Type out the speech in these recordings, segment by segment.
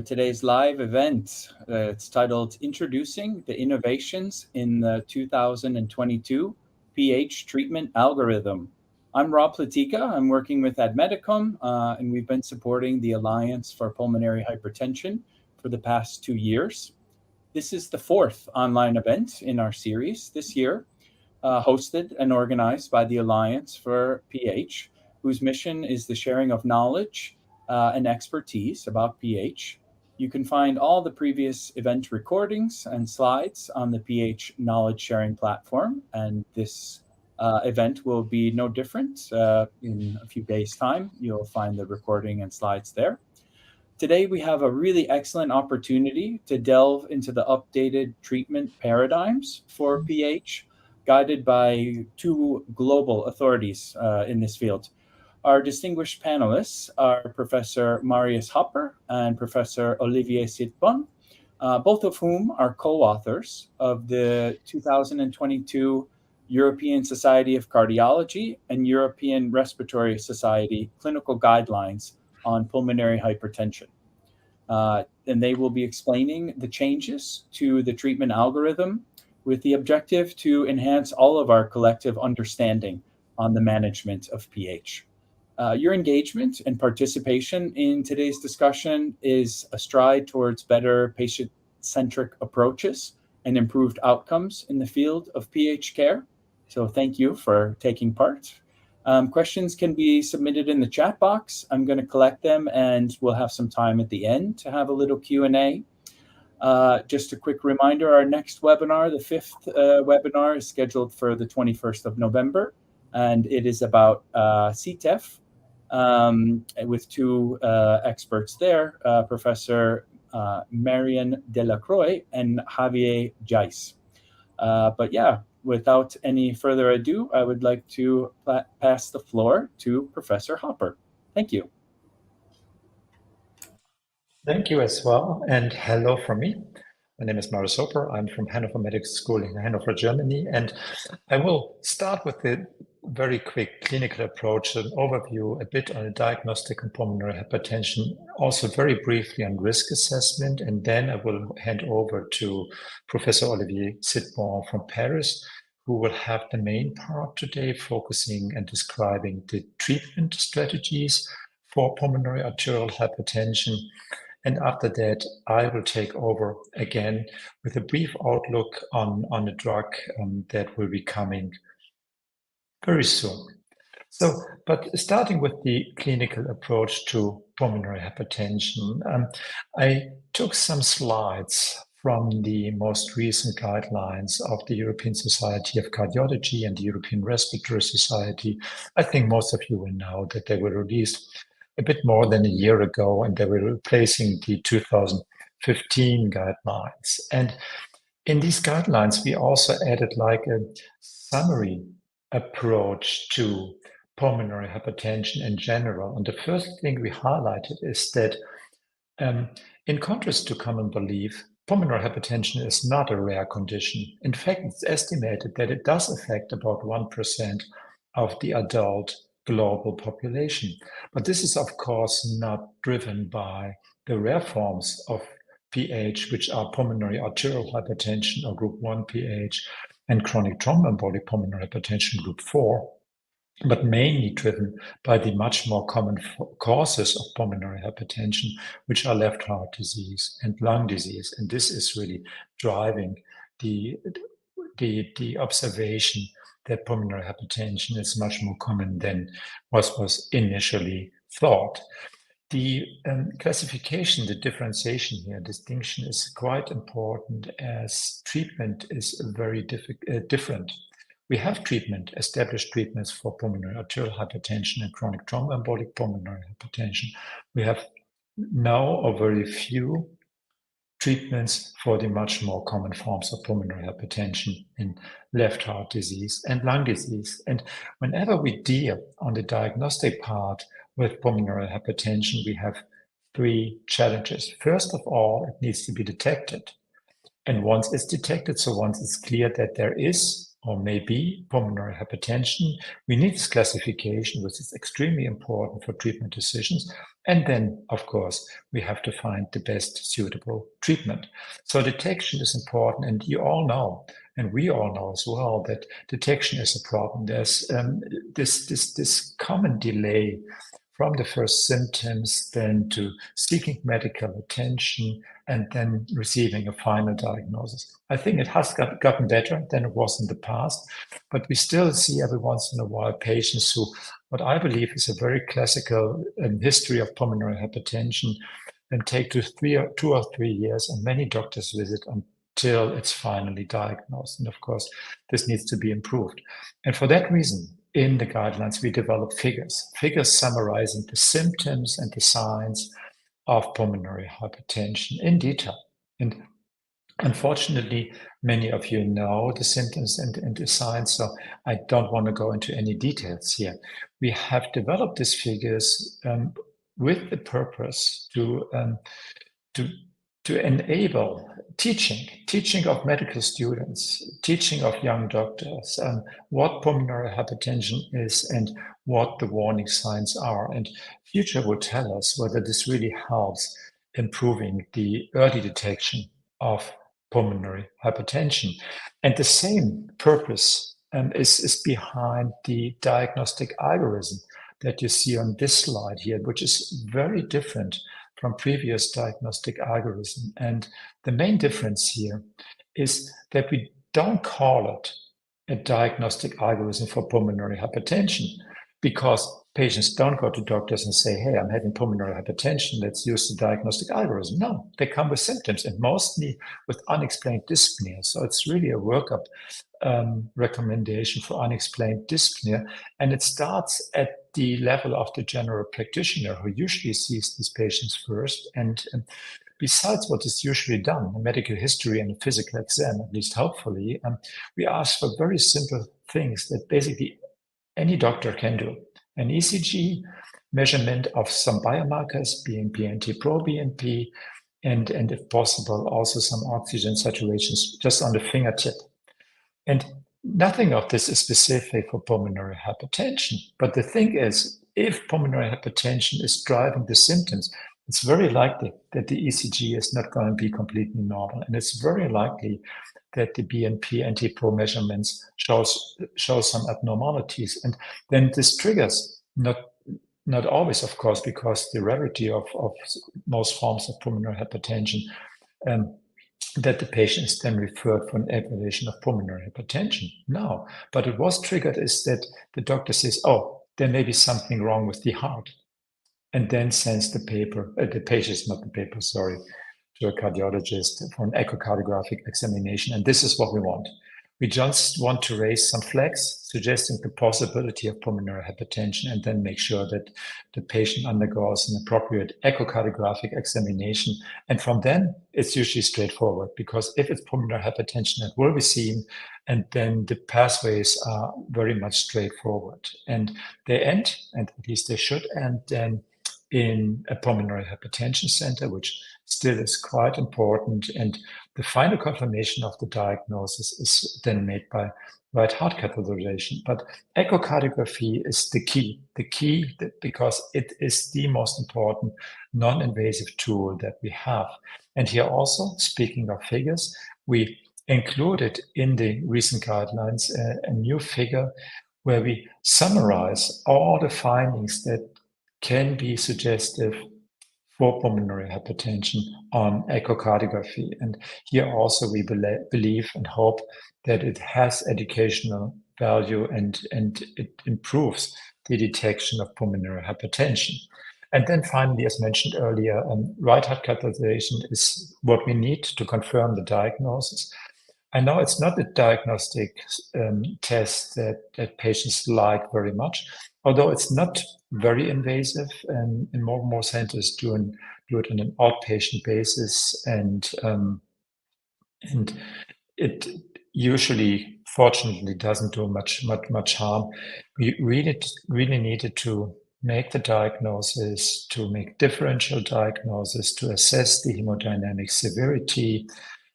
Today's live event. It's titled Introducing the Innovations in the 2022 pH Treatment Algorithm. I'm Rob Platika. I'm working with Admedicum, and we've been supporting the Alliance for Pulmonary Hypertension for the past 2 years. This is the fourth online event in our series this year, hosted and organized by the Alliance for pH, whose mission is the sharing of knowledge and expertise about pH. You can find all the previous event recordings and slides on the pH knowledge sharing platform, and this event will be no different. In a few days' time, you'll find the recording and slides there. Today, we have a really excellent opportunity to delve into the updated treatment paradigms for pH, guided by two global authorities in this field. Our distinguished panelists are Professor Marius Hopper and Professor Olivier Sitbon, both of whom are co-authors of the 2022 European Society of Cardiology and European Respiratory Society clinical guidelines on pulmonary hypertension. And they will be explaining the changes to the treatment algorithm with the objective to enhance all of our collective understanding on the management of pH. Your engagement and participation in today's discussion is a stride towards better patient-centric approaches and improved outcomes in the field of pH care. So thank you for taking part. Questions can be submitted in the chat box. I'm going to collect them, and we'll have some time at the end to have a little Q&A. Just a quick reminder, our next webinar, the fifth webinar, is scheduled for the 21st of November, and it is about CTEPH, with two experts there, Professor Marian Delacroix and Javier Jais. But yeah, without any further ado, I would like to pass the floor to Professor Hopper. Thank you. Thank you as well, and hello from me. My name is Marius Hopper. I'm from Hannover Medical School in Hannover, Germany, and I will start with the very quick clinical approach, an overview a bit on the diagnostic and pulmonary hypertension, also very briefly on risk assessment, and then I will hand over to Professor Olivier Sitbon from Paris, who will have the main part today, focusing and describing the treatment strategies for pulmonary arterial hypertension. And after that, I will take over again with a brief outlook on a drug that will be coming very soon. So, but starting with the clinical approach to pulmonary hypertension, I took some slides from the most recent guidelines of the European Society of Cardiology and the European Respiratory Society. I think most of you will know that they were released a bit more than a year ago, and they were replacing the 2015 guidelines. And in these guidelines, we also added like a summary approach to pulmonary hypertension in general. And the first thing we highlighted is that in contrast to common belief, pulmonary hypertension is not a rare condition. In fact, it's estimated that it does affect about 1% of the adult global population. But this is, of course, not driven by the rare forms of PH, which are pulmonary arterial hypertension or group 1 PH and chronic thromboembolic pulmonary hypertension group 4, but mainly driven by the much more common causes of pulmonary hypertension, which are left heart disease and lung disease. And this is really driving the observation that pulmonary hypertension is much more common than was initially thought. The classification, the differentiation here, distinction is quite important, as treatment is very different. We have established treatments for pulmonary arterial hypertension and chronic thromboembolic pulmonary hypertension. We have now or very few treatments for the much more common forms of pulmonary hypertension in left heart disease and lung disease. And whenever we deal on the diagnostic part with pulmonary hypertension, we have three challenges. First of all, it needs to be detected. And once it's detected, so once it's clear that there is or may be pulmonary hypertension. We need this classification, which is extremely important for treatment decisions. And then, of course, we have to find the best suitable treatment. So detection is important, and you all know, and we all know as well, that detection is a problem. There's this common delay from the first symptoms then to seeking medical attention and then receiving a final diagnosis. I think it has gotten better than it was in the past, but we still see every once in a while patients who, what I believe is a very classical history of pulmonary hypertension, and take 2 or 3 years, and many doctors visit until it's finally diagnosed. And of course, this needs to be improved. And for that reason, in the guidelines, we develop figures summarizing the symptoms and the signs of pulmonary hypertension in detail. And unfortunately, many of you know the symptoms and the signs, so I don't want to go into any details here. We have developed these figures with the purpose to enable teaching of medical students, teaching of young doctors, what pulmonary hypertension is and what the warning signs are. And future will tell us whether this really helps improving the early detection of pulmonary hypertension. And the same purpose is behind the diagnostic algorithm that you see on this slide here, which is very different from previous diagnostic algorithm. And the main difference here is that we don't call it a diagnostic algorithm for pulmonary hypertension, because patients don't go to doctors and say, hey, I'm having pulmonary hypertension, let's use the diagnostic algorithm. No, they come with symptoms, and mostly with unexplained dyspnea. So it's really a workup recommendation for unexplained dyspnea. And it starts at the level of the general practitioner, who usually sees these patients first. And besides what is usually done, a medical history and a physical exam, at least hopefully, we ask for very simple things that basically any doctor can do. An ECG, measurement of some biomarkers, BNP, NT-proBNP, and if possible, also some oxygen saturations just on the fingertip. And nothing of this is specific for pulmonary hypertension. But the thing is, if pulmonary hypertension is driving the symptoms, it's very likely that the ECG is not going to be completely normal. And it's very likely that the BNP NT-pro measurements show some abnormalities. And then this triggers, not always, of course, because the rarity of most forms of pulmonary hypertension, that the patient is then referred for an evaluation of pulmonary hypertension. No, but it was triggered is that the doctor says, oh, there may be something wrong with the heart, and then sends the patient, not the paper, sorry, to a cardiologist for an echocardiographic examination. And this is what we want. We just want to raise some flags suggesting the possibility of pulmonary hypertension, and then make sure that the patient undergoes an appropriate echocardiographic examination. And from then, it's usually straightforward, because if it's pulmonary hypertension, it will be seen, and then the pathways are very much straightforward. And they end, and at least they should end, then in a pulmonary hypertension center, which still is quite important. And the final confirmation of the diagnosis is then made by right heart catheterization. But echocardiography is the key because it is the most important non-invasive tool that we have. And here also, speaking of figures, we included in the recent guidelines a new figure where we summarize all the findings that can be suggestive for pulmonary hypertension on echocardiography. And here also we believe and hope that it has educational value and it improves the detection of pulmonary hypertension. And then finally, as mentioned earlier, right heart catheterization is what we need to confirm the diagnosis. I know it's not a diagnostic test that patients like very much, although it's not very invasive, and more and more centers do it on an outpatient basis, and it usually, fortunately, doesn't do much harm. We really needed to make the diagnosis, to make differential diagnosis, to assess the hemodynamic severity,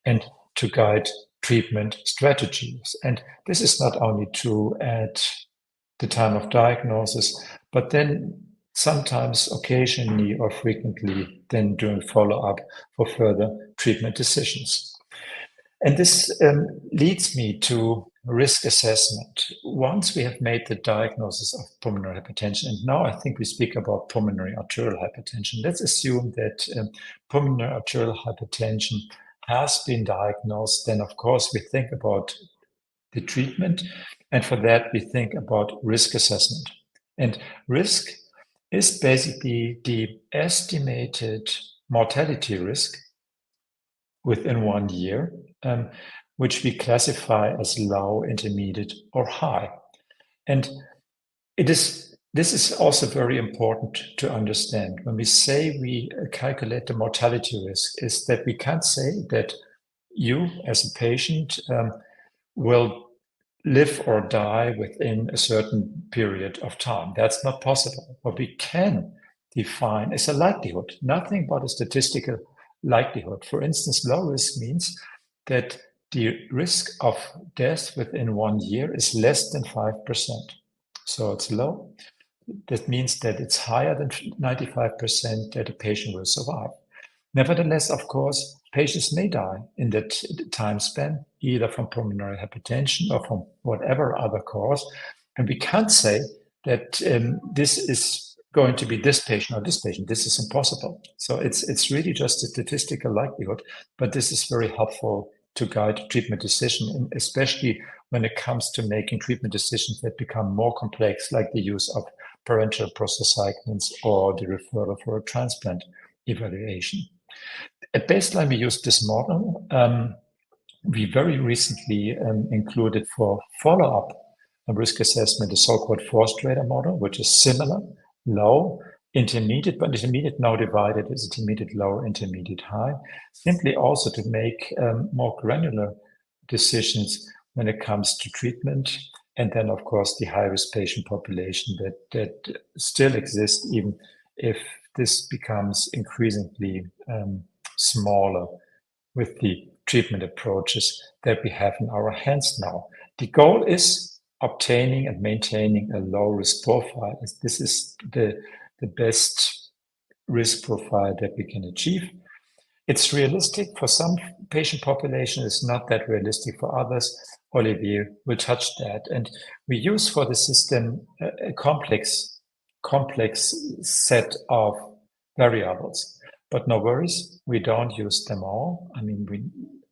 and to guide treatment strategies. And this is not only true at the time of diagnosis, but then sometimes occasionally or frequently then during follow-up for further treatment decisions. And this leads me to risk assessment. Once we have made the diagnosis of pulmonary hypertension, and now I think we speak about pulmonary arterial hypertension, let's assume that pulmonary arterial hypertension has been diagnosed, then of course we think about the treatment, and for that we think about risk assessment. And risk is basically the estimated mortality risk within 1 year, which we classify as low, intermediate, or high. And this is also very important to understand. When we say we calculate the mortality risk, is that we can't say that you as a patient will live or die within a certain period of time. That's not possible. What we can define is a likelihood, nothing but a statistical likelihood. For instance, low risk means that the risk of death within 1 year is less than 5%. So it's low. That means that it's higher than 95% that a patient will survive. Nevertheless, of course, patients may die in that time span, either from pulmonary hypertension or from whatever other cause. And we can't say that this is going to be this patient or this patient. This is impossible. So it's really just a statistical likelihood, but this is very helpful to guide treatment decision, and especially when it comes to making treatment decisions that become more complex, like the use of parenteral prostacyclins or the referral for a transplant evaluation. At baseline, we used this model. We very recently included for follow-up risk assessment the so-called four-strater model, which is similar, low, intermediate, but intermediate now divided is intermediate low, intermediate high, simply also to make more granular decisions when it comes to treatment. And then, of course, the high-risk patient population that still exists, even if this becomes increasingly smaller with the treatment approaches that we have in our hands now. The goal is obtaining and maintaining a low risk profile. This is the best risk profile that we can achieve. It's realistic for some patient population, it's not that realistic for others. Olivier will touch that. And we use for the system a complex set of variables. But no worries, we don't use them all. I mean, we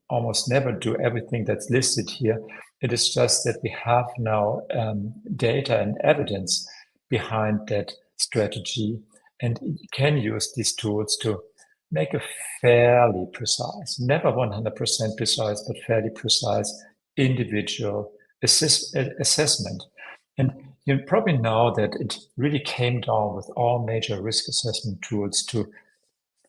almost never do everything that's listed here. It is just that we have now data and evidence behind that strategy, and you can use these tools to make a fairly precise, never 100% precise, but fairly precise individual assessment. And you probably know that it really came down with all major risk assessment tools to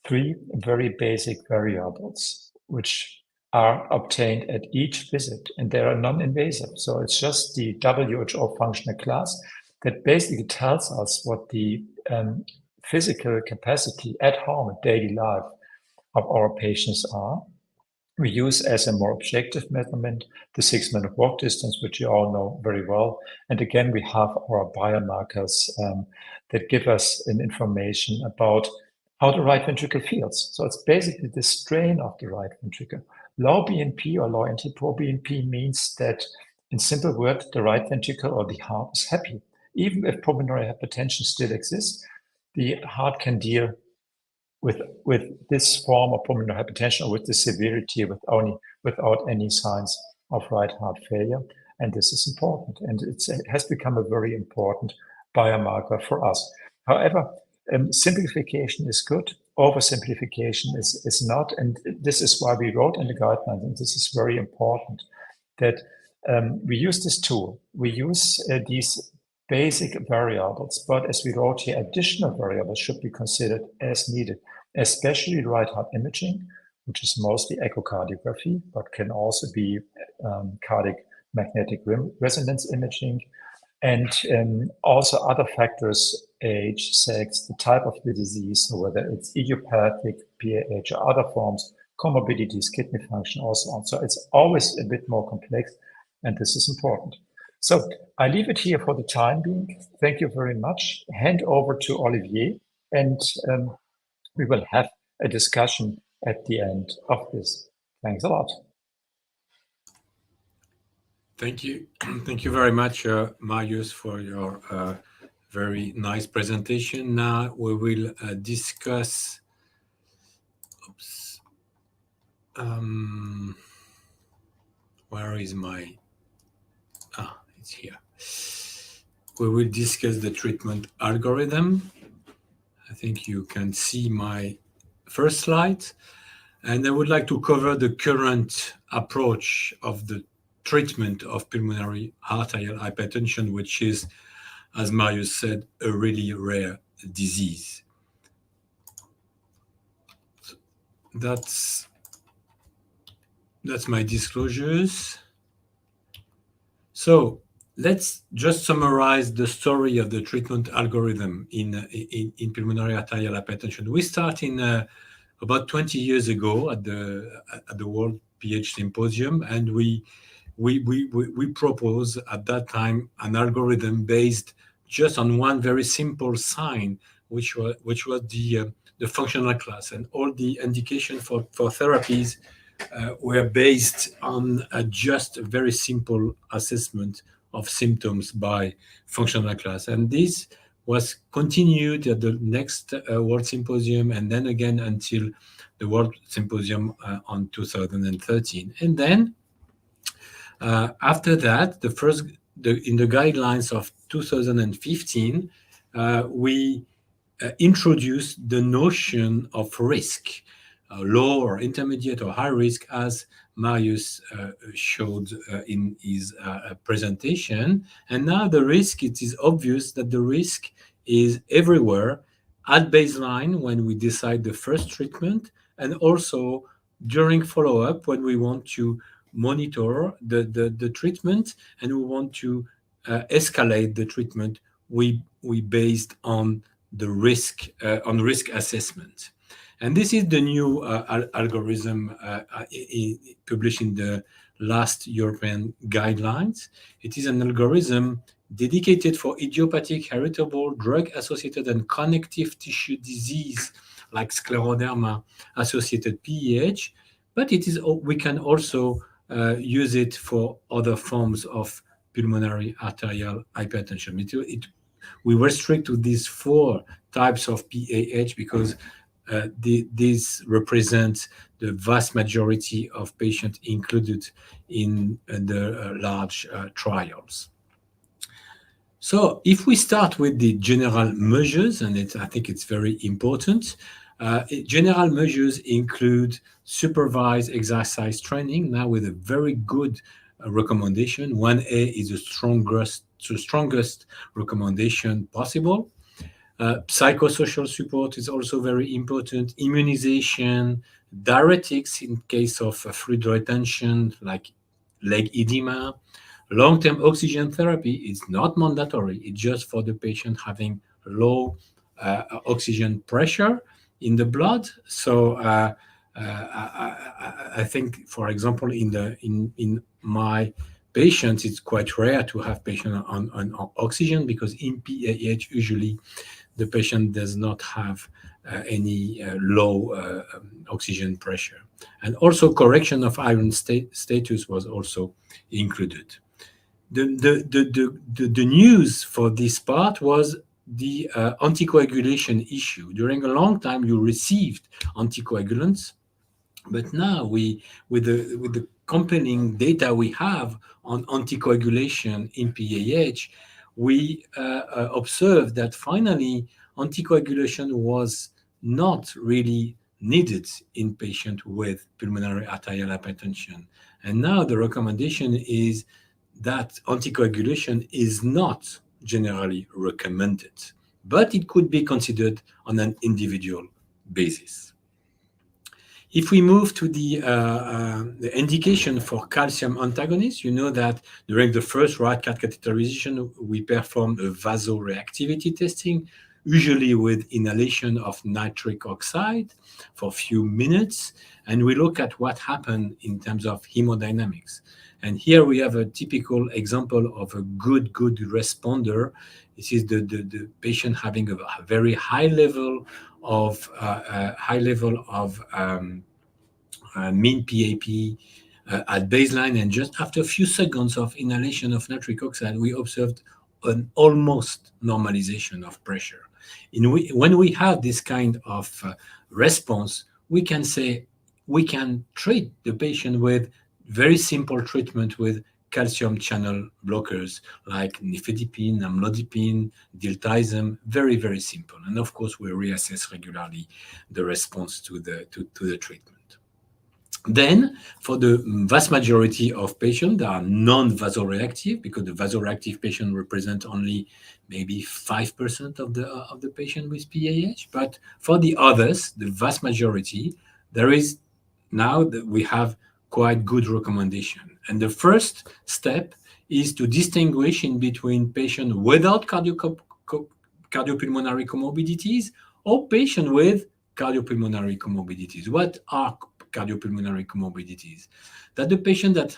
3 very basic variables, which are obtained at each visit, and they are non-invasive. So it's just the WHO functional class that basically tells us what the physical capacity at home, at daily life of our patients are. We use as a more objective measurement the 6-minute walk distance, which you all know very well. And again, we have our biomarkers that give us an information about how the right ventricle feels. So it's basically the strain of the right ventricle. Low BNP or low NT-proBNP means that, in simple words, the right ventricle or the heart is happy. Even if pulmonary hypertension still exists, the heart can deal with this form of pulmonary hypertension or with the severity without any signs of right heart failure. And this is important. And it has become a very important biomarker for us. However, simplification is good. Oversimplification is not. And this is why we wrote in the guidelines, and this is very important, that we use this tool. We use these basic variables, but as we wrote here, additional variables should be considered as needed, especially right heart imaging, which is mostly echocardiography, but can also be cardiac magnetic resonance imaging, and also other factors, age, sex, the type of the disease, so whether it's idiopathic, PAH, or other forms, comorbidities, kidney function, also on. So it's always a bit more complex, and this is important. So I leave it here for the time being. Thank you very much. Hand over to Olivier, and we will have a discussion at the end of this. Thanks a lot. Thank you. Thank you very much, Marius, for your very nice presentation. Now we will discuss. Oops. Where is my? It's here. We will discuss the treatment algorithm. I think you can see my first slide. And I would like to cover the current approach of the treatment of pulmonary arterial hypertension, which is, as Marius said, a really rare disease. That's my disclosures. So let's just summarize the story of the treatment algorithm in pulmonary arterial hypertension. We start in about 20 years ago at the World PH Symposium, and we proposed at that time an algorithm based just on one very simple sign, which was the functional class, and all the indication for therapies were based on just a very simple assessment of symptoms by functional class. And this was continued at the next World Symposium, and then again until the World Symposium on 2013. And then after that, in the guidelines of 2015, we introduced the notion of risk, low or intermediate or high risk, as Marius showed in his presentation. And now the risk, it is obvious that the risk is everywhere at baseline when we decide the first treatment, and also during follow-up when we want to monitor the treatment and we want to escalate the treatment, we based on the risk assessment. And this is the new algorithm published in the last European guidelines. It is an algorithm dedicated for idiopathic, heritable, drug-associated, and connective tissue disease like scleroderma-associated PAH, but we can also use it for other forms of pulmonary arterial hypertension. We restrict to these 4 types of PAH because these represent the vast majority of patients included in the large trials. So if we start with the general measures, and I think it's very important, general measures include supervised exercise training, now with a very good recommendation. 1A is the strongest recommendation possible. Psychosocial support is also very important. Immunization, diuretics in case of fluid retention, like leg edema. Long-term oxygen therapy is not mandatory. It's just for the patient having low oxygen pressure in the blood. So I think, for example, in my patients, it's quite rare to have patients on oxygen, because in PAH usually the patient does not have any low oxygen pressure. And also correction of iron status was also included. The news for this part was the anticoagulation issue. During a long time, you received anticoagulants, but now with the compelling data we have on anticoagulation in PAH, we observed that finally anticoagulation was not really needed in patients with pulmonary arterial hypertension. And now the recommendation is that anticoagulation is not generally recommended, but it could be considered on an individual basis. If we move to the indication for calcium antagonists, you know that during the first right cat catheterization, we performed a vasoreactivity testing. usually with inhalation of nitric oxide for a few minutes, and we look at what happened in terms of hemodynamics. And here we have a typical example of a good responder. This is the patient having a very high level of mean PAP at baseline, and just after a few seconds of inhalation of nitric oxide, we observed an almost normalization of pressure. When we have this kind of response, we can say we can treat the patient with very simple treatment with calcium channel blockers like nifedipine, amlodipine, diltiazem, very simple. And of course, we reassess regularly the response to the treatment. Then, for the vast majority of patients that are non-vasoreactive, because the vasoreactive patient represent only maybe 5% of the patient with PAH, but for the others, the vast majority, there is now that we have quite good recommendation. And the first step is to distinguish in between patients without cardiopulmonary comorbidities or patients with cardiopulmonary comorbidities. What are cardiopulmonary comorbidities? That the patients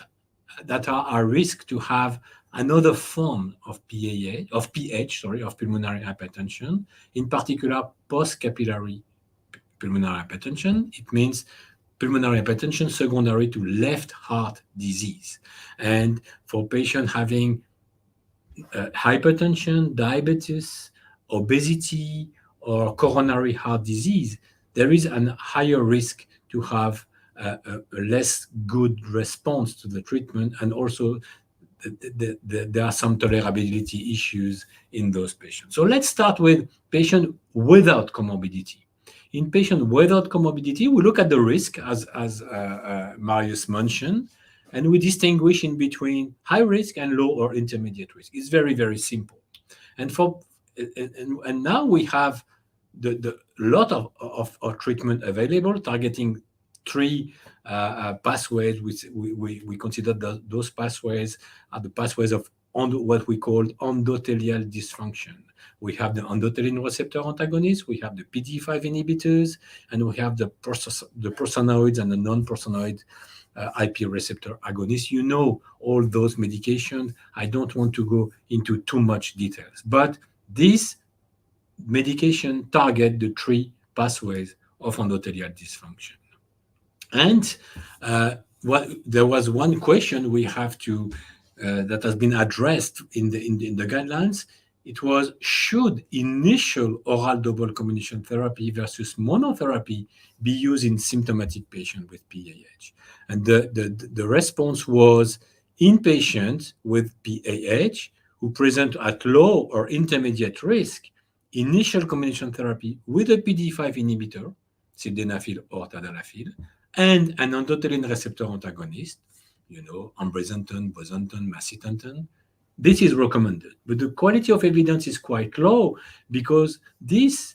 that are at risk to have another form of pulmonary hypertension, in particular post-capillary pulmonary hypertension. It means pulmonary hypertension secondary to left heart disease. And for patients having hypertension, diabetes, obesity, or coronary heart disease, there is a higher risk to have a less good response to the treatment, and also there are some tolerability issues in those patients. So let's start with patients without comorbidity. In patients without comorbidity, we look at the risk, as Marius mentioned, and we distinguish in between high risk and low or intermediate risk. It's very simple. And now we have the lot of treatment available targeting three pathways, which we consider those pathways are the pathways of what we call endothelial dysfunction. We have the endothelin receptor antagonists, we have the PDE5 inhibitors, and we have the prosanoids and the non-prosanoid IP receptor agonists. You know all those medications. I don't want to go into too much details, but these medication target the three pathways of endothelial dysfunction. And there was one question we have to that has been addressed in the guidelines. It was, should initial oral double combination therapy versus monotherapy be used in symptomatic patients with PAH? And the response was, in patients with PAH who present at low or intermediate risk, initial combination therapy with a PDE5 inhibitor, sildenafil or tadalafil, and an endothelin receptor antagonist, ambrisentan, bosentan, macitentan, this is recommended. But the quality of evidence is quite low because this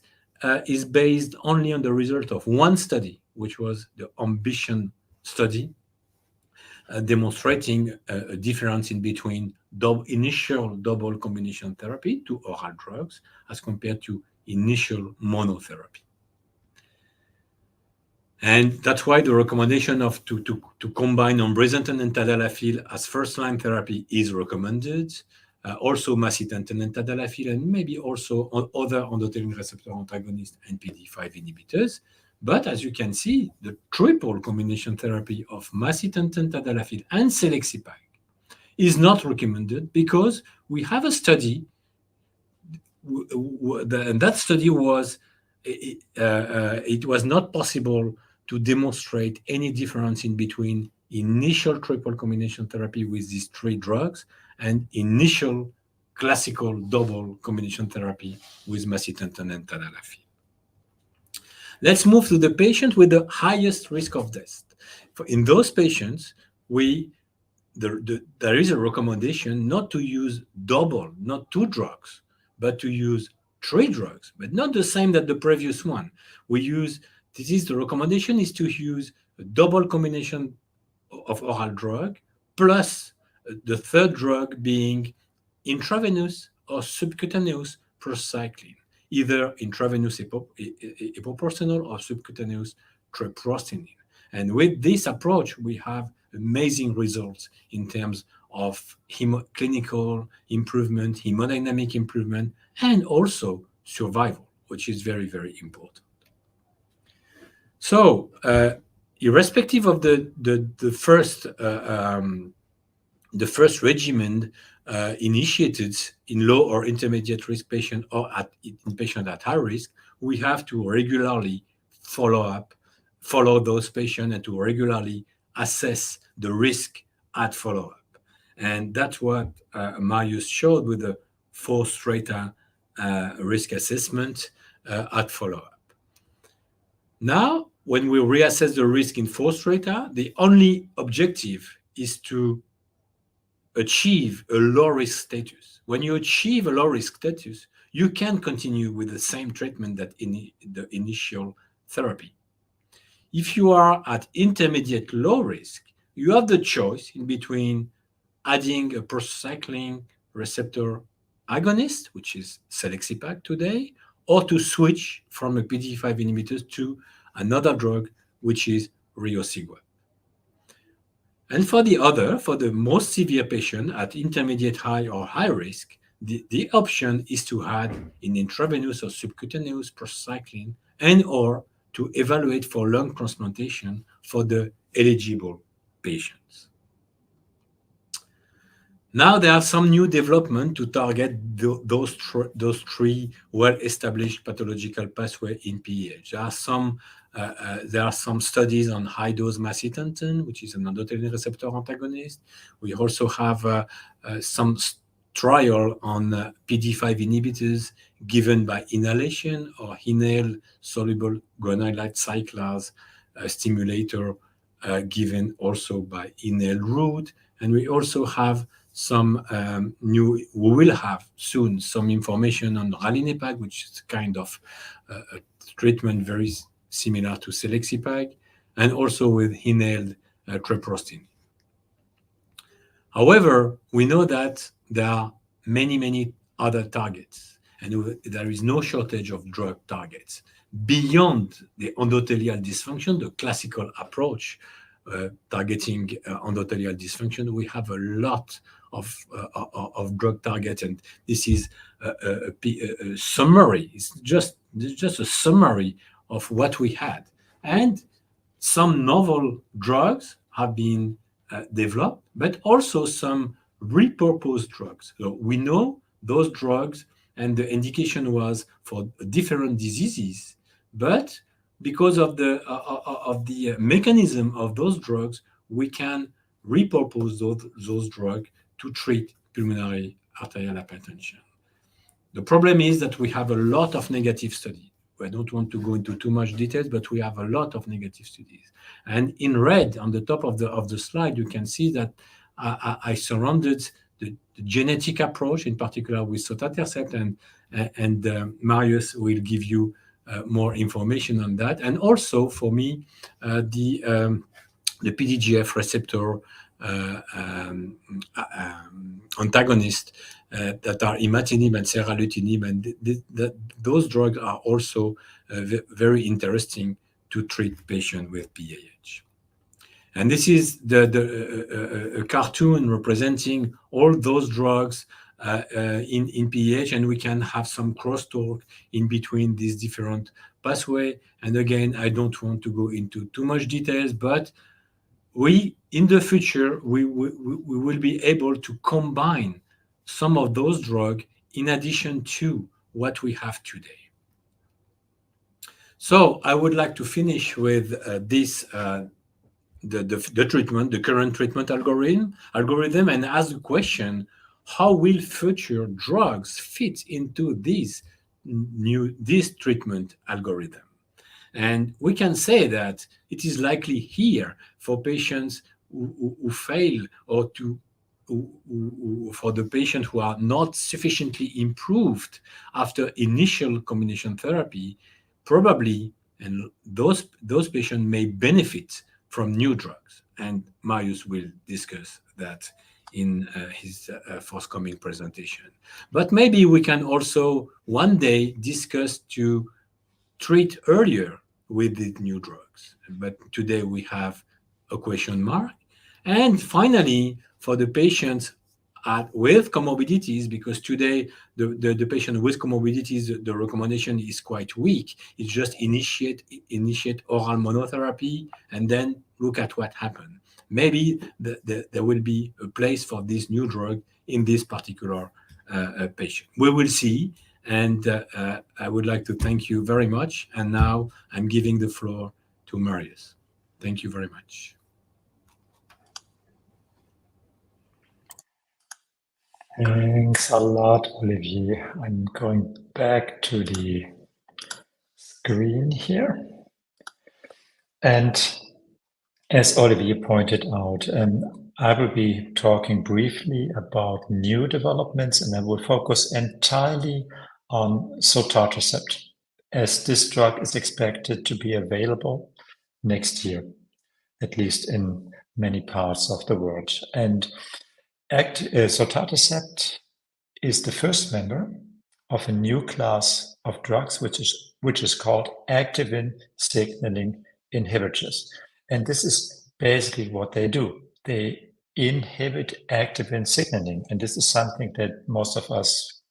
is based only on the result of one study, which was the AMBITION study, demonstrating a difference in between initial double combination therapy to oral drugs as compared to initial monotherapy. And that's why the recommendation of to combine ambrisentan and tadalafil as first-line therapy is recommended. Also macitentan and tadalafil, and maybe also other endothelin receptor antagonists and PDE5 inhibitors. But as you can see, the triple combination therapy of macitentan, tadalafil, and selexipag is not recommended because we have a study, and that study was it was not possible to demonstrate any difference in between initial triple combination therapy with these three drugs and initial classical double combination therapy with macitentan and tadalafil. Let's move to the patient with the highest risk of death. In those patients, there is a recommendation not to use double, not two drugs, but to use three drugs, but not the same that the previous one. The recommendation is to use a double combination of oral drug plus the third drug being intravenous or subcutaneous prostacyclin. either intravenous epoprostenol or subcutaneous treprostinil. And with this approach, we have amazing results in terms of clinical improvement, hemodynamic improvement, and also survival, which is very, very important. So, irrespective of the first regimen initiated in low or intermediate risk patient or in patient at high risk, we have to regularly follow those patients and to regularly assess the risk at follow-up. And that's what Marius showed with the 4 strata risk assessment at follow-up. Now, when we reassess the risk in 4 strata, the only objective is to achieve a low-risk status. When you achieve a low-risk status, you can continue with the same treatment that in the initial therapy. If you are at intermediate low risk, you have the choice in between adding a prostacyclin receptor agonist, which is selexipag today, or to switch from a PDE5 inhibitor to another drug, which is riociguat. And for the most severe patient at intermediate high or high risk, the option is to add an intravenous or subcutaneous prostacyclin and or to evaluate for lung transplantation for the eligible patients. Now there are some new development to target those 3 well-established pathological pathways in PAH. There are some studies on high-dose macitentan, which is an endothelin receptor antagonist. We also have some trial on PDE5 inhibitors given by inhalation or inhaled soluble guanylate cyclase stimulator given also by inhaled route. And we also have some we will have soon some information on ralinepag, which is kind of a treatment very similar to selexipag, and also with inhaled treprostinil. However, we know that there are many other targets, and there is no shortage of drug targets. Beyond the endothelial dysfunction, the classical approach targeting endothelial dysfunction, we have a lot of drug targets, and this is a summary. It's just a summary of what we had. And some novel drugs have been developed, but also some repurposed drugs. So we know those drugs, and the indication was for different diseases, but because of the mechanism of those drugs, we can repurpose those drugs to treat pulmonary arterial hypertension. The problem is that we have a lot of negative studies. I don't want to go into too much details, but we have a lot of negative studies. And in red on the top of the slide, you can see that I surrounded the genetic approach, in particular with sotatercept, and Marius will give you more information on that. And also for me, the PDGF receptor antagonist that are imatinib and seralutinib, and those drugs are also very interesting to treat patients with PAH. And this is a cartoon representing all those drugs in PAH, and we can have some crosstalk in between these different pathways. And again, I don't want to go into too much details, but in the future, we will be able to combine some of those drugs in addition to what we have today. So I would like to finish with the current treatment algorithm, and ask the question: how will future drugs fit into this treatment algorithm? And we can say that it is likely here for patients who fail, or for the patients who are not sufficiently improved after initial combination therapy, probably, and those patients may benefit from new drugs. And Marius will discuss that in his forthcoming presentation. But maybe we can also one day discuss to treat earlier with the new drugs. But today we have a question mark. And finally, for the patients with comorbidities, because today the patient with comorbidities, the recommendation is quite weak. It's just initiate oral monotherapy and then look at what happened. Maybe there will be a place for this new drug in this particular patient. We will see. And I would like to thank you very much. And now I'm giving the floor to Marius. Thank you very much. Thanks a lot, Olivier. I'm going back to the screen here. And as Olivier pointed out, I will be talking briefly about new developments, and I will focus entirely on sotatercept, as this drug is expected to be available next year, at least in many parts of the world. And sotatercept is the first member of a new class of drugs, which is called activin signaling inhibitors. And this is basically what they do. They inhibit activin signaling. And this is something that most of us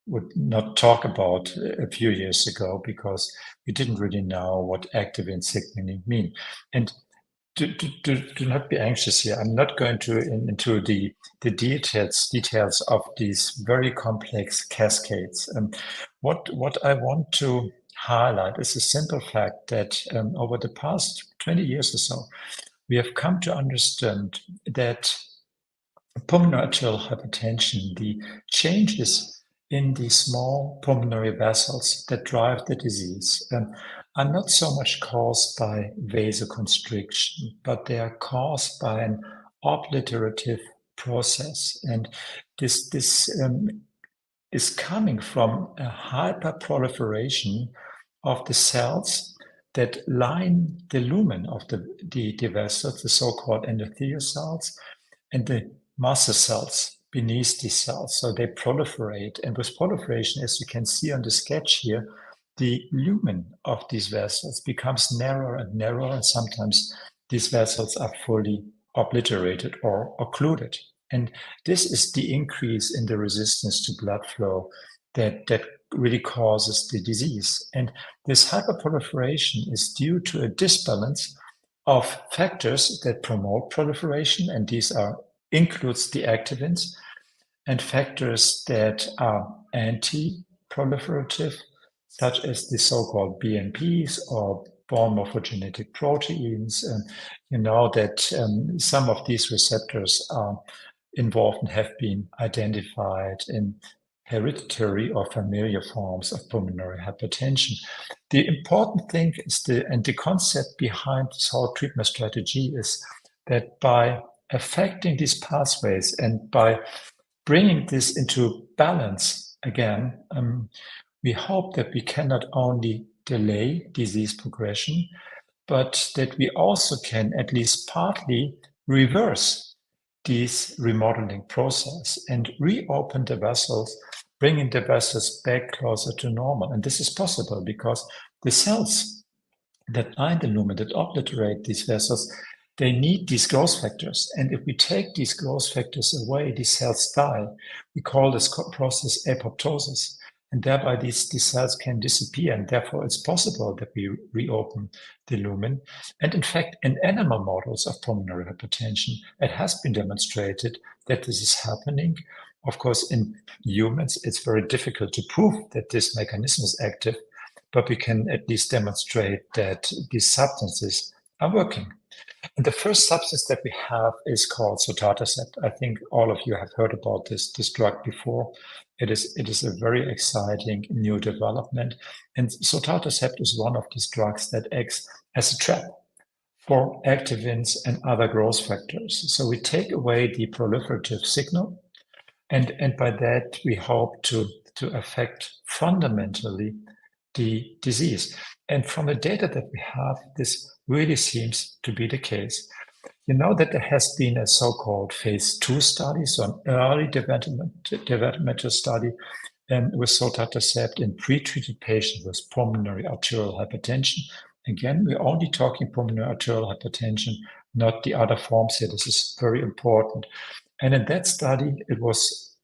would not talk about a few years ago because we didn't really know what activin signaling mean. And do not be anxious here. I'm not going into the details of these very complex cascades. What I want to highlight is a simple fact that over the past 20 years or so, we have come to understand that pulmonary arterial hypertension, the changes in the small pulmonary vessels that drive the disease, are not so much caused by vasoconstriction, but they are caused by an obliterative process. And this is coming from a hyperproliferation of the cells that line the lumen of the vessels, the so-called endothelial cells, and the mast cells beneath these cells. So they proliferate. And with proliferation, as you can see on the sketch here, the lumen of these vessels becomes narrower and narrower, and sometimes these vessels are fully obliterated or occluded. And this is the increase in the resistance to blood flow that really causes the disease. And this hyperproliferation is due to a disbalance of factors that promote proliferation, and these includes the activins, and factors that are anti-proliferative, such as the so-called BMPs or bone morphogenetic proteins. You know that some of these receptors are involved and have been identified in hereditary or familial forms of pulmonary hypertension. The important thing is the concept behind this whole treatment strategy is that by affecting these pathways and by bringing this into balance again, we hope that we can not only delay disease progression, but that we also can at least partly reverse this remodeling process and reopen the vessels, bringing the vessels back closer to normal. And this is possible because the cells that are in the lumen, that obliterate these vessels, they need these growth factors. And if we take these growth factors away, these cells die. We call this process apoptosis. And thereby these cells can disappear. And therefore it's possible that we reopen the lumen. And in fact, in animal models of pulmonary hypertension, it has been demonstrated that this is happening. Of course, in humans, it's very difficult to prove that this mechanism is active, but we can at least demonstrate that these substances are working. And the first substance that we have is called sotatercept. I think all of you have heard about this drug before. It is a very exciting new development. And sotatercept is one of these drugs that acts as a trap for activins and other growth factors. So we take away the proliferative signal, and by that we hope to affect fundamentally the disease. And from the data that we have, this really seems to be the case. You know that there has been a so-called phase 2 study, so an early developmental study with sotatercept in pre-treated patients with pulmonary arterial hypertension. Again, we're only talking pulmonary arterial hypertension, not the other forms here. This is very important. And in that study, it was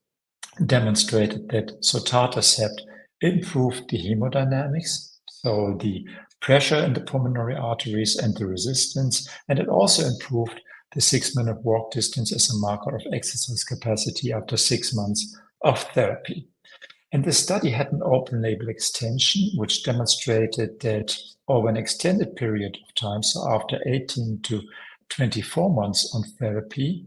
demonstrated that sotatercept improved the hemodynamics, so the pressure in the pulmonary arteries and the resistance, and it also improved the 6-minute walk distance as a marker of exercise capacity after 6 months of therapy. And the study had an open label extension, which demonstrated that over an extended period of time, so after 18 to 24 months on therapy,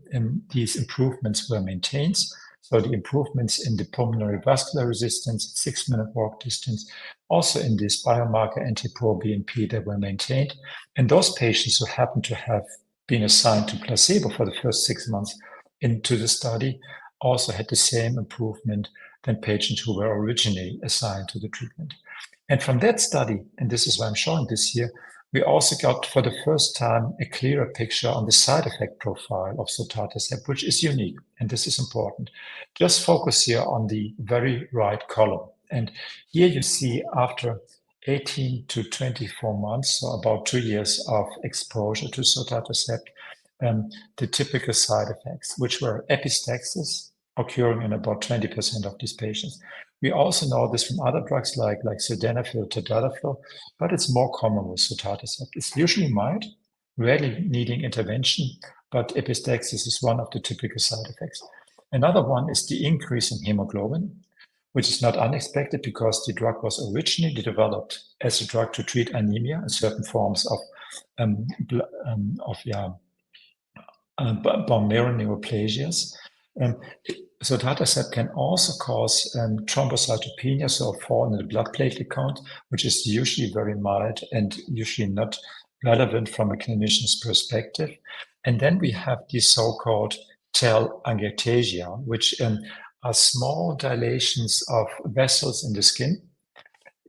these improvements were maintained. So the improvements in the pulmonary vascular resistance, 6-minute walk distance, also in this biomarker NT-proBNP, that were maintained. And those patients who happened to have been assigned to placebo for the first 6 months into the study also had the same improvement than patients who were originally assigned to the treatment. And from that study, and this is why I'm showing this here, we also got for the first time a clearer picture on the side effect profile of sotatercept, which is unique, and this is important. Just focus here on the very right column. And here you see after 18 to 24 months, so about 2 years of exposure to sotatercept, the typical side effects, which were epistaxis, occurring in about 20% of these patients. We also know this from other drugs like sildenafil, tadalafil, but it's more common with sotatercept. It's usually mild, rarely needing intervention, but epistaxis is one of the typical side effects. Another one is the increase in hemoglobin, which is not unexpected because the drug was originally developed as a drug to treat anemia and certain forms of bone marrow neoplasias. Sotatercept can also cause thrombocytopenia, so a fall in the blood platelet count, which is usually very mild and usually not relevant from a clinician's perspective. And then we have the so-called telangiectasia, which are small dilations of vessels in the skin.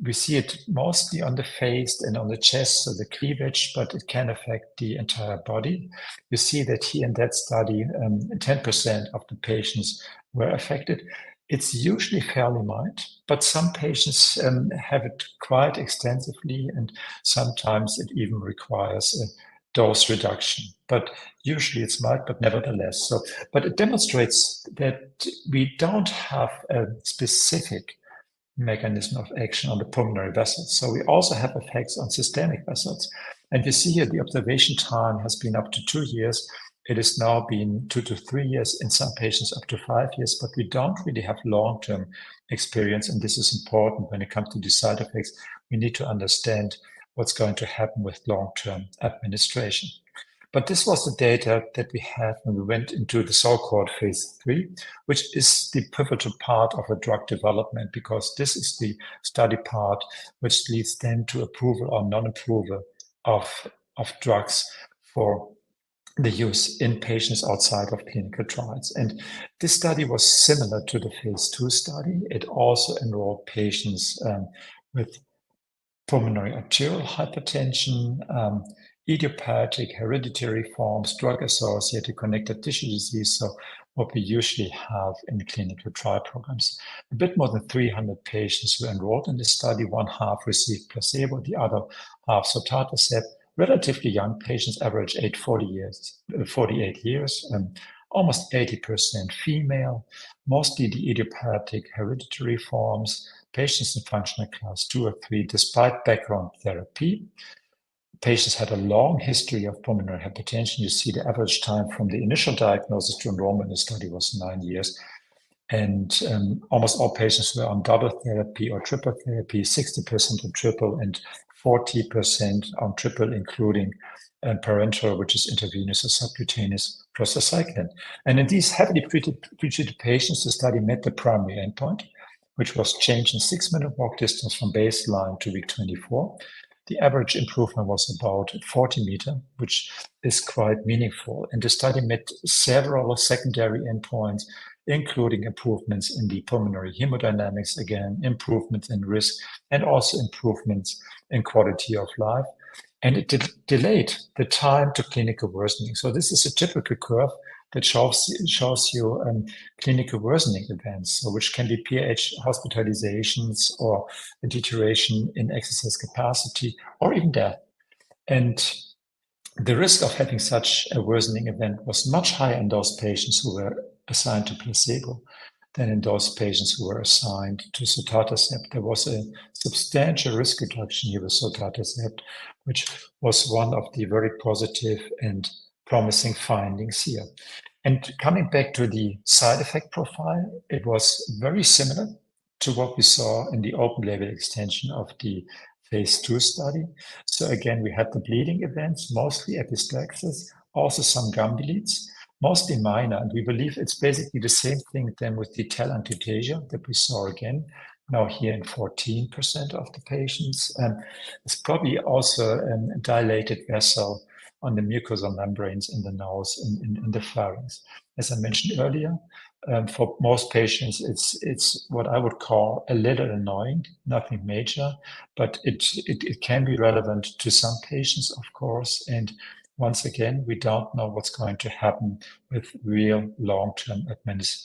We see it mostly on the face and on the chest, so the cleavage, but it can affect the entire body. You see that here in that study, 10% of the patients were affected. It's usually fairly mild, but some patients have it quite extensively, and sometimes it even requires a dose reduction. But usually it's mild, but nevertheless. But it demonstrates that we don't have a specific mechanism of action on the pulmonary vessels. So we also have effects on systemic vessels. And you see here the observation time has been up to 2 years. It has now been 2 to 3 years, in some patients up to 5 years, but we don't really have long-term experience. And this is important when it comes to the side effects. We need to understand what's going to happen with long-term administration. But this was the data that we had when we went into the so-called phase 3, which is the pivotal part of a drug development, because this is the study part which leads then to approval or non-approval of drugs for the use in patients outside of clinical trials. And this study was similar to the phase 2 study. It also enrolled patients with pulmonary arterial hypertension, idiopathic hereditary forms, drug-associated connective tissue disease, so what we usually have in clinical trial programs. A bit more than 300 patients were enrolled in this study. One half received placebo, the other half sotatercept. Relatively young patients, average age 48 years, almost 80% female, mostly the idiopathic hereditary forms, patients in functional class 2 or 3, despite background therapy. Patients had a long history of pulmonary hypertension. You see the average time from the initial diagnosis to enrollment in the study was 9 years. And almost all patients were on double therapy or triple therapy, 60% on triple and 40% on triple, including parenteral, which is intravenous or subcutaneous prostacyclin. And in these heavily pretreated patients, the study met the primary endpoint, which was change in 6-minute walk distance from baseline to week 24. The average improvement was about 40 meters, which is quite meaningful. And the study met several secondary endpoints, including improvements in the pulmonary hemodynamics, again, improvements in risk, and also improvements in quality of life. and it delayed the time to clinical worsening. So this is a typical curve that shows you clinical worsening events, so which can be PAH hospitalizations or a deterioration in exercise capacity or even death. And the risk of having such a worsening event was much higher in those patients who were assigned to placebo than in those patients who were assigned to sotatercept. There was a substantial risk reduction here with sotatercept, which was one of the very positive and promising findings here. And coming back to the side effect profile, it was very similar to what we saw in the open label extension of the phase 2 study. So again, we had the bleeding events, mostly epistaxis, also some gum bleeds, mostly minor. And we believe it's basically the same thing then with the telangiectasia that we saw again, now here in 14% of the patients. It's probably also a dilated vessel on the mucosal membranes in the nose, in the pharynx. As I mentioned earlier, for most patients, it's what I would call a little annoying, nothing major, but it can be relevant to some patients, of course. And once again, we don't know what's going to happen with real long-term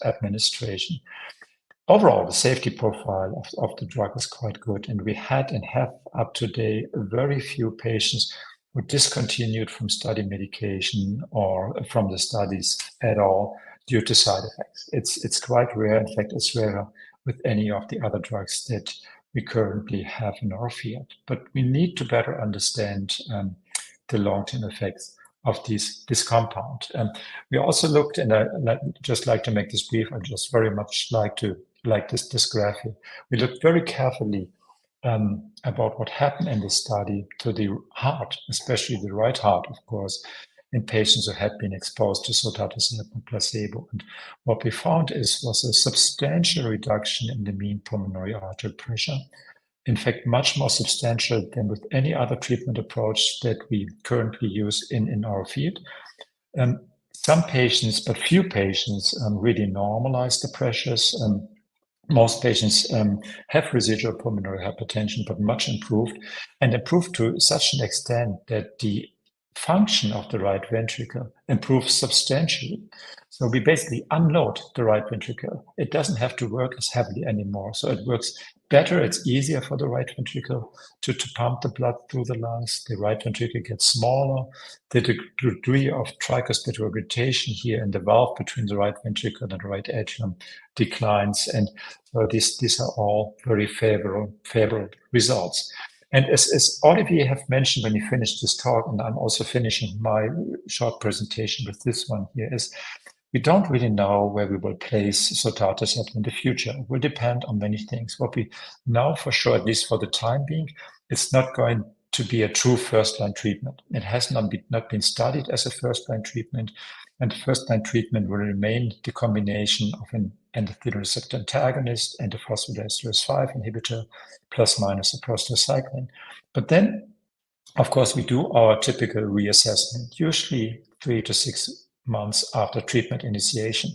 administration. Overall, the safety profile of the drug is quite good, and we had and have up to date very few patients who discontinued from study medication or from the studies at all due to side effects. It's quite rare. In fact, it's rarer with any of the other drugs that we currently have in our field. But we need to better understand the long-term effects of this compound. We also looked, and I just like to make this brief. I just very much like this graph here. We looked very carefully about what happened in this study to the heart, especially the right heart, of course, in patients who had been exposed to sotatercept and placebo. And what we found was a substantial reduction in the mean pulmonary arterial pressure. In fact, much more substantial than with any other treatment approach that we currently use in our field. Some patients, but few patients, really normalize the pressures. Most patients have residual pulmonary hypertension, but much improved, and improved to such an extent that the function of the right ventricle improves substantially. So we basically unload the right ventricle. It doesn't have to work as heavily anymore. So it works better. It's easier for the right ventricle to pump the blood through the lungs. The right ventricle gets smaller. The degree of tricuspid regurgitation here in the valve between the right ventricle and the right atrium declines. And so these are all very favorable results. And as Olivier have mentioned when he finished this talk, and I'm also finishing my short presentation with this one here, is we don't really know where we will place sotatercept in the future. It will depend on many things. What we know for sure, at least for the time being, it's not going to be a true first-line treatment. It has not been studied as a first-line treatment, and the first-line treatment will remain the combination of an endothelin receptor antagonist and a phosphodiesterase 5 inhibitor, plus minus a prostacyclin. But then, of course, we do our typical reassessment, usually 3 to 6 months after treatment initiation,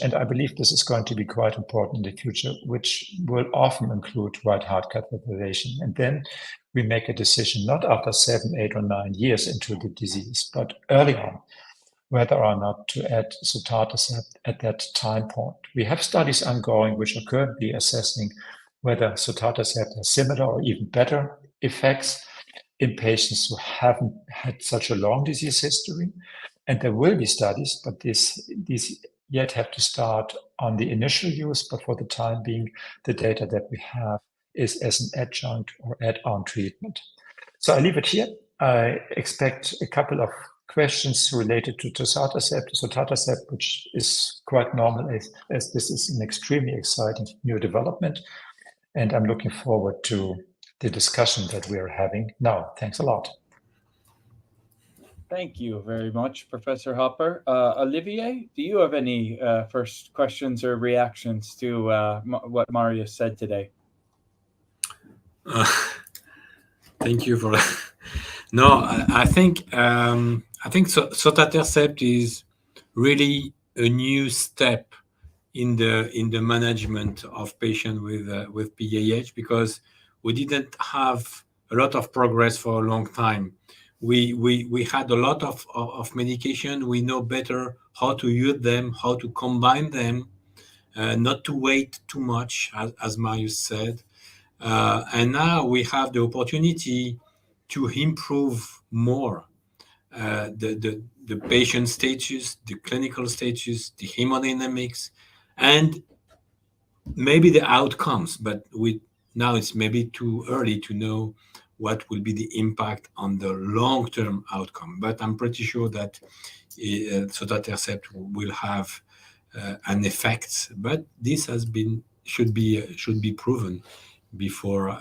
and I believe this is going to be quite important in the future, which will often include right heart catheterization. And then we make a decision, not after 7, 8, or 9 years into the disease, but early on, whether or not to add sotatercept at that time point. We have studies ongoing which are currently assessing whether sotatercept has similar or even better effects in patients who haven't had such a long disease history. And there will be studies, but these yet have to start on the initial use. But for the time being, the data that we have is as an adjunct or add-on treatment. So I leave it here. I expect a couple of questions related to sotatercept, which is quite normal as this is an extremely exciting new development. And I'm looking forward to the discussion that we are having now. Thanks a lot. Thank you very much, Professor Hopper. Olivier, do you have any first questions or reactions to what Marius said today? Thank you for that. No, I think sotatercept is really a new step in the management of patients with PAH, because we didn't have lot of progress for a long time. We had a lot of medication. We know better how to use them, how to combine them, not to wait too much, as Marius said. And now we have the opportunity to improve more the patient status, the clinical status, the hemodynamics, and maybe the outcomes. But now it's maybe too early to know what will be the impact on the long-term outcome. But I'm pretty sure that sotatercept will have an effect. But this should be proven before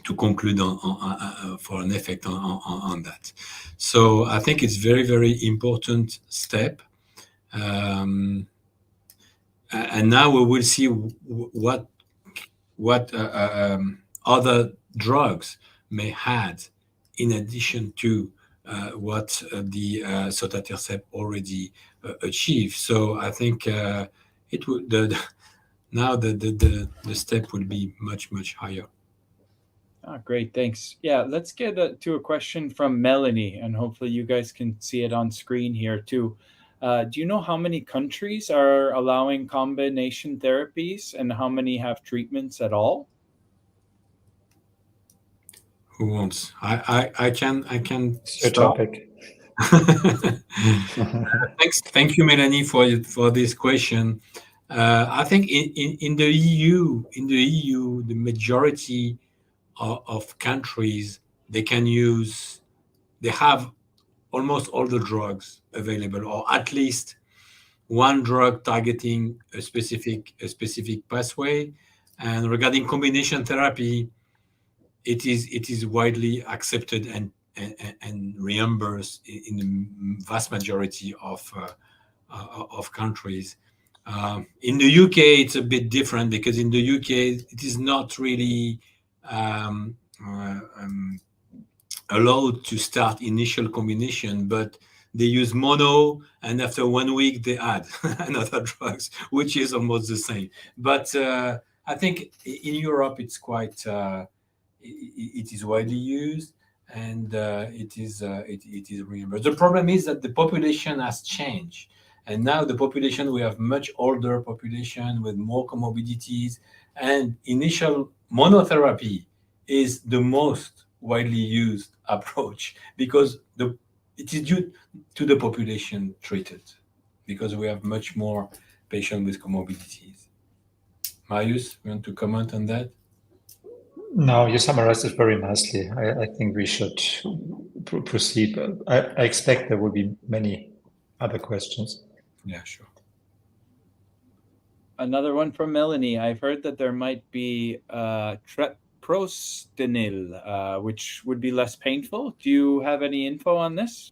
to conclude for an effect on that. So I think it's very, very important step. And now we will see what other drugs may add in addition to what the sotatercept already achieved. So I think it would now the step will be much, much higher. Great, thanks. Yeah, let's get to a question from Melanie, and hopefully you guys can see it on screen here too. Do you know how many countries are allowing combination therapies and how many have treatments at all? Who wants? I can It's your start. topic. Thank you, Melanie, for this question. I think in the EU, the majority of countries they have almost all the drugs available, or at least one drug targeting a specific pathway. And regarding combination therapy, it is widely accepted and reimbursed in the vast majority of countries. In the UK, it's a bit different because in the UK, it is not really allowed to start initial combination, but they use mono, and after 1 week they add another drugs, which is almost the same. But I think in Europe it's quite it is widely used, and it is reimbursed. The problem is that the population has changed, and now the population, we have much older population with more comorbidities, and initial monotherapy is the most widely used approach because it is due to the population treated, because we have much more patients with comorbidities. Marius, you want to comment on that? No, you summarized it very nicely. I think we should proceed. I expect there will be many other questions. Yeah, sure. Another one from Melanie. I've heard that there might be treprostinil, which would be less painful. Do you have any info on this?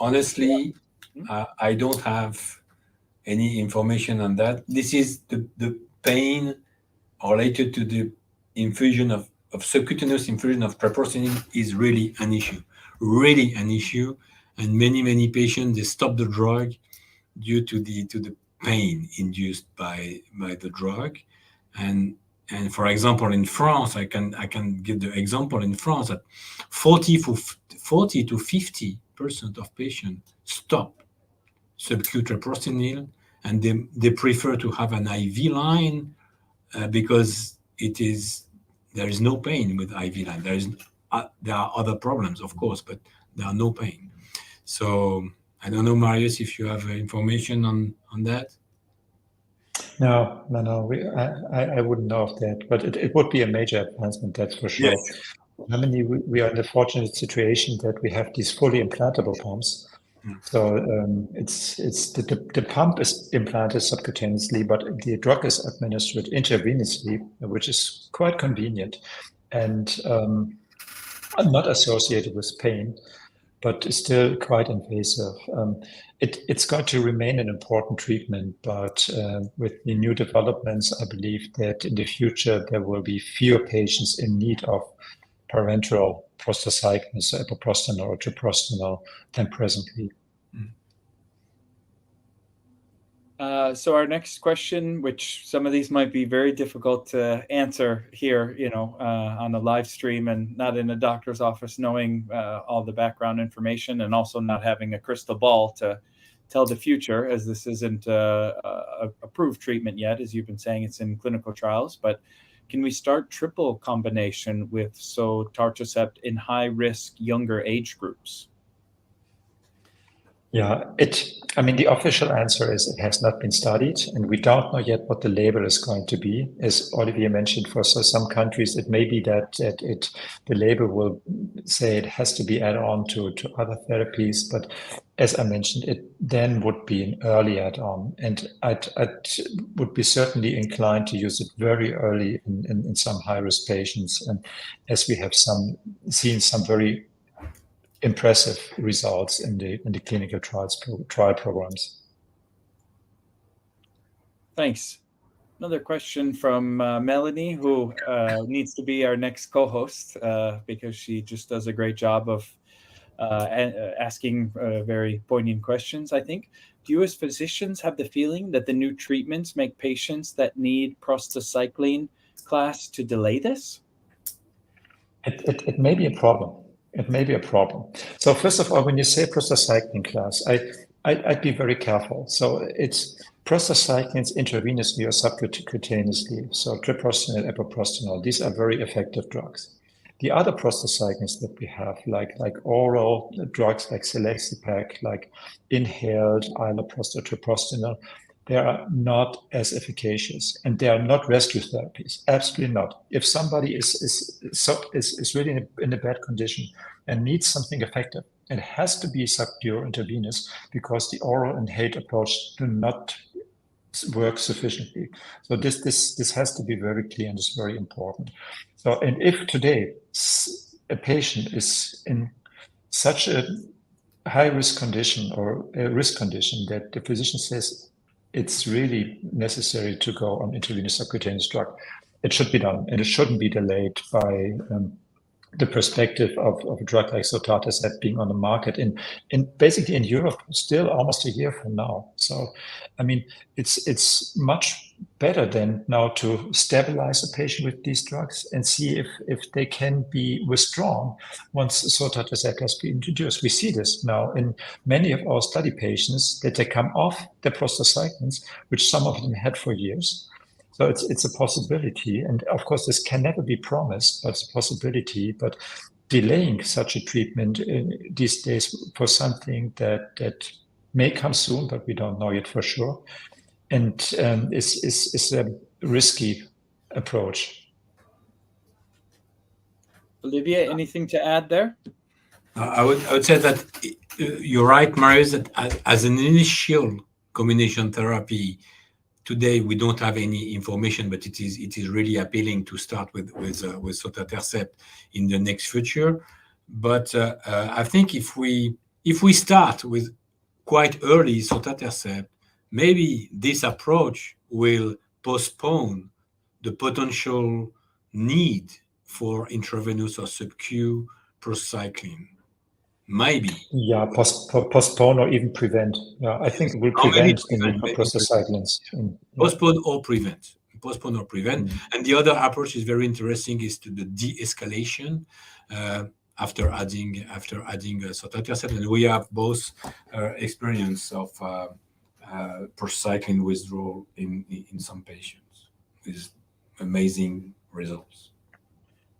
Honestly, I don't have any information on that. This is the pain related to the infusion of subcutaneous infusion of treprostinil is really an issue, and many patients, they stop the drug due to the pain induced by the drug. And for example, in France, I can give the example in France that 40 to 50% of patients stop subcutaneous treprostinil, and they prefer to have an IV line because there is no pain with IV line. There are other problems, of course, but there are no pain. So I don't know, Marius, if you have information on that. No. I wouldn't know of that, but it would be a major advancement, that's for sure. Yes. In Germany, we are in the fortunate situation that we have these fully implantable pumps. So it's the pump is implanted subcutaneously, but the drug is administered intravenously, which is quite convenient and not associated with pain, but is still quite invasive. It's got to remain an important treatment, but with the new developments, I believe that in the future there will be fewer patients in need of parenteral prostacyclins, epoprostenol or treprostinil than presently. So our next question, which some of these might be very difficult to answer here, on a live stream and not in a doctor's office, knowing all the background information and also not having a crystal ball to tell the future, as this isn't a approved treatment yet, as you've been saying, it's in clinical trials. But can we start triple combination with sotatercept in high-risk younger age groups? Yeah, the official answer is it has not been studied, and we don't know yet what the label is going to be. As Olivier mentioned, for some countries, it may be that the label will say it has to be added on to other therapies. But as I mentioned, it then would be an early add-on, and I would be certainly inclined to use it very early in some high-risk patients, and as we have seen some very impressive results in the clinical trial programs. Thanks. Another question from Melanie, who needs to be our next co-host because she just does a great job of asking very poignant questions, I think. Do you as physicians have the feeling that the new treatments make patients that need prostacyclin class to delay this? It may be a problem. It may be a problem. So first of all, when you say prostacyclin class, I'd be very careful. So it's prostacyclins intravenously or subcutaneously. So treprostinil, epoprostenol, these are very effective drugs. The other prostacyclins that we have, like oral drugs like selexipag, like inhaled iloprost, treprostinil, they are not as efficacious, and they are not rescue therapies. Absolutely not. If somebody is really in a bad condition and needs something effective, it has to be subcu or intravenous, because the oral inhaled approach do not work sufficiently. So this has to be very clear, and is very important. So, and if today a patient is in such a high risk condition or a risk condition that the physician says it's really necessary to go on intravenous subcutaneous drug, it should be done, and it shouldn't be delayed by the perspective of a drug like sotatercept being on the market in basically in Europe still almost a year from now. So, I mean, it's much better than now to stabilize a patient with these drugs and see if they can be withdrawn once sotatercept has been introduced. We see this now in many of our study patients, that they come off the prostacyclins, which some of them had for years. So it's a possibility, and of course this can never be promised, but it's a possibility. But delaying such a treatment these days for something that may come soon, but we don't know yet for sure, and is a risky approach. Olivier, anything to add there? I would say that you're right, Marius, that as an initial combination therapy, today we don't have any information, but it is really appealing to start with sotatercept in the next future. But I think if we start with quite early sotatercept, maybe this approach will postpone the potential need for intravenous or subcu prostacyclin. Maybe. Yeah, postpone or even prevent. Yeah, I think it will prevent the need for prostacyclins. Postpone or prevent. Postpone or prevent. And the other approach is very interesting, is to the de-escalation after adding sotatercept. And we have both experience of prostacyclin withdrawal in some patients with amazing results.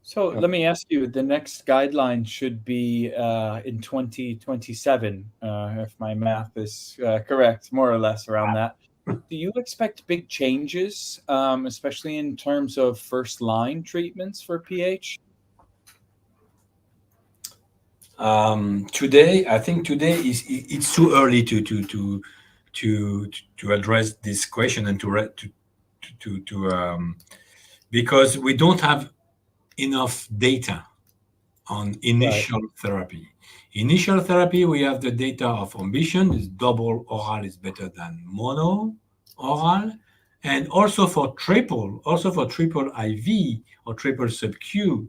So let me ask you, the next guideline should be in 2027, if my math is correct, more or less around that. Do you expect big changes, especially in terms of first-line treatments for PH? I think today it's too early to address this question and because we don't have enough data on initial therapy. Initial therapy, we have the data of ambition, is double oral is better than mono oral, and also for triple IV or triple subQ,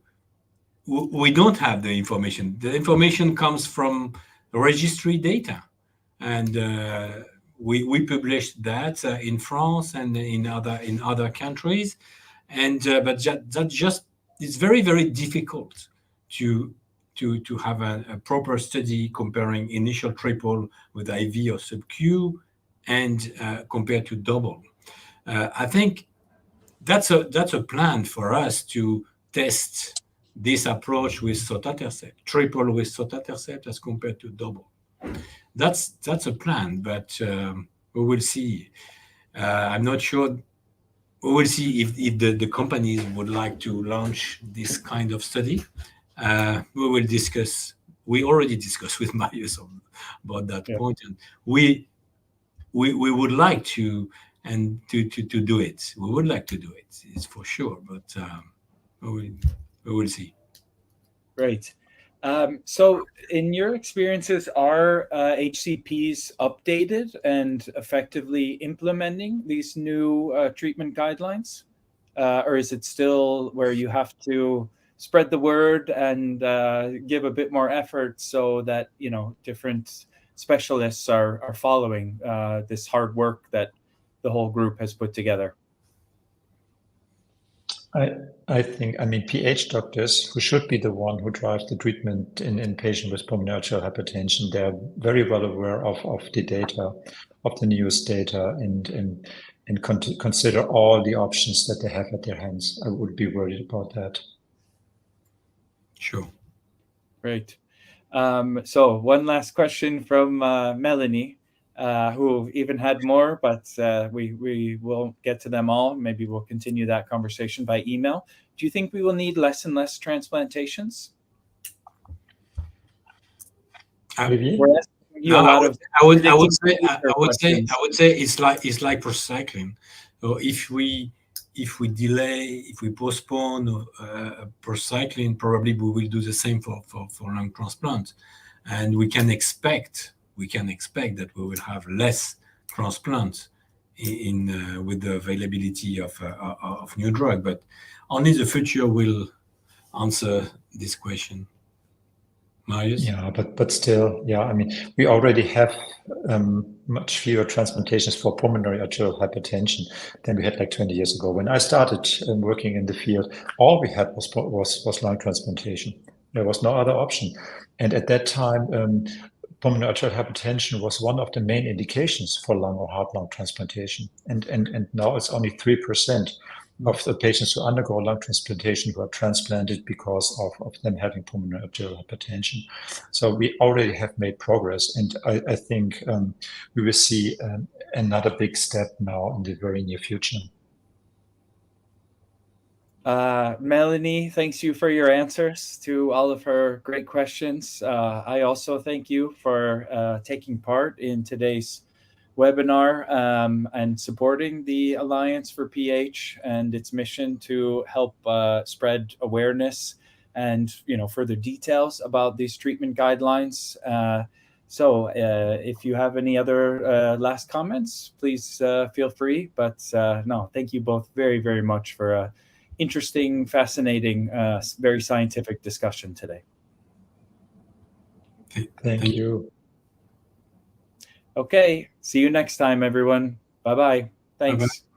we don't have the information. The information comes from registry data, and we published that in France and in other countries, and but that just it's very, very difficult to have a proper study comparing initial triple with IV or sub-Q and compared to double. I think that's a plan for us to test this approach with sotatercept, triple with sotatercept as compared to double. That's a plan, but we will see. I'm not sure. We will see if the companies would like to launch this kind of study. We will discuss. We already discussed with Marius about that point, and we would like to do it. We would like to do it. It's for sure, but we will see. Great. So in your experiences, are HCPs updated and effectively implementing these new treatment guidelines? Or is it still where you have to spread the word and give a bit more effort so that, different specialists are following this hard work that the whole group has put together? I think, PH doctors, who should be the one who drives the treatment in patients with pulmonary arterial hypertension, they're very well aware of the data, of the newest data, and consider all the options that they have at their hands. I would be worried about that. Sure. Great. So one last question from Melanie, who even had more, but we will get to them all. Maybe we'll continue that conversation by email. Do you think we will need less and less transplantations? I would say it's like procycling. So if we delay, if we postpone procycling, probably we will do the same for lung transplant, and we can expect that we will have less transplants with the availability of new drug, but only the future will answer this question. Marius? Yeah, but still, we already have much fewer transplantations for pulmonary arterial hypertension than we had like 20 years ago. When I started working in the field, all we had was lung transplantation. There was no other option. And at that time, pulmonary arterial hypertension was one of the main indications for lung or heart lung transplantation. And now it's only 3% of the patients who undergo lung transplantation who are transplanted because of them having pulmonary arterial hypertension. So we already have made progress, and I think we will see another big step now in the very near future. Melanie, thanks you for your answers to all of her great questions. I also thank you for taking part in today's webinar and supporting the Alliance for PH and its mission to help spread awareness and further details about these treatment guidelines. So if you have any other last comments, please feel free. But no, thank you both very, very much for a interesting, fascinating, very scientific discussion today. Thank you. Okay, see you next time, everyone. Bye-bye. Thanks. Bye-bye.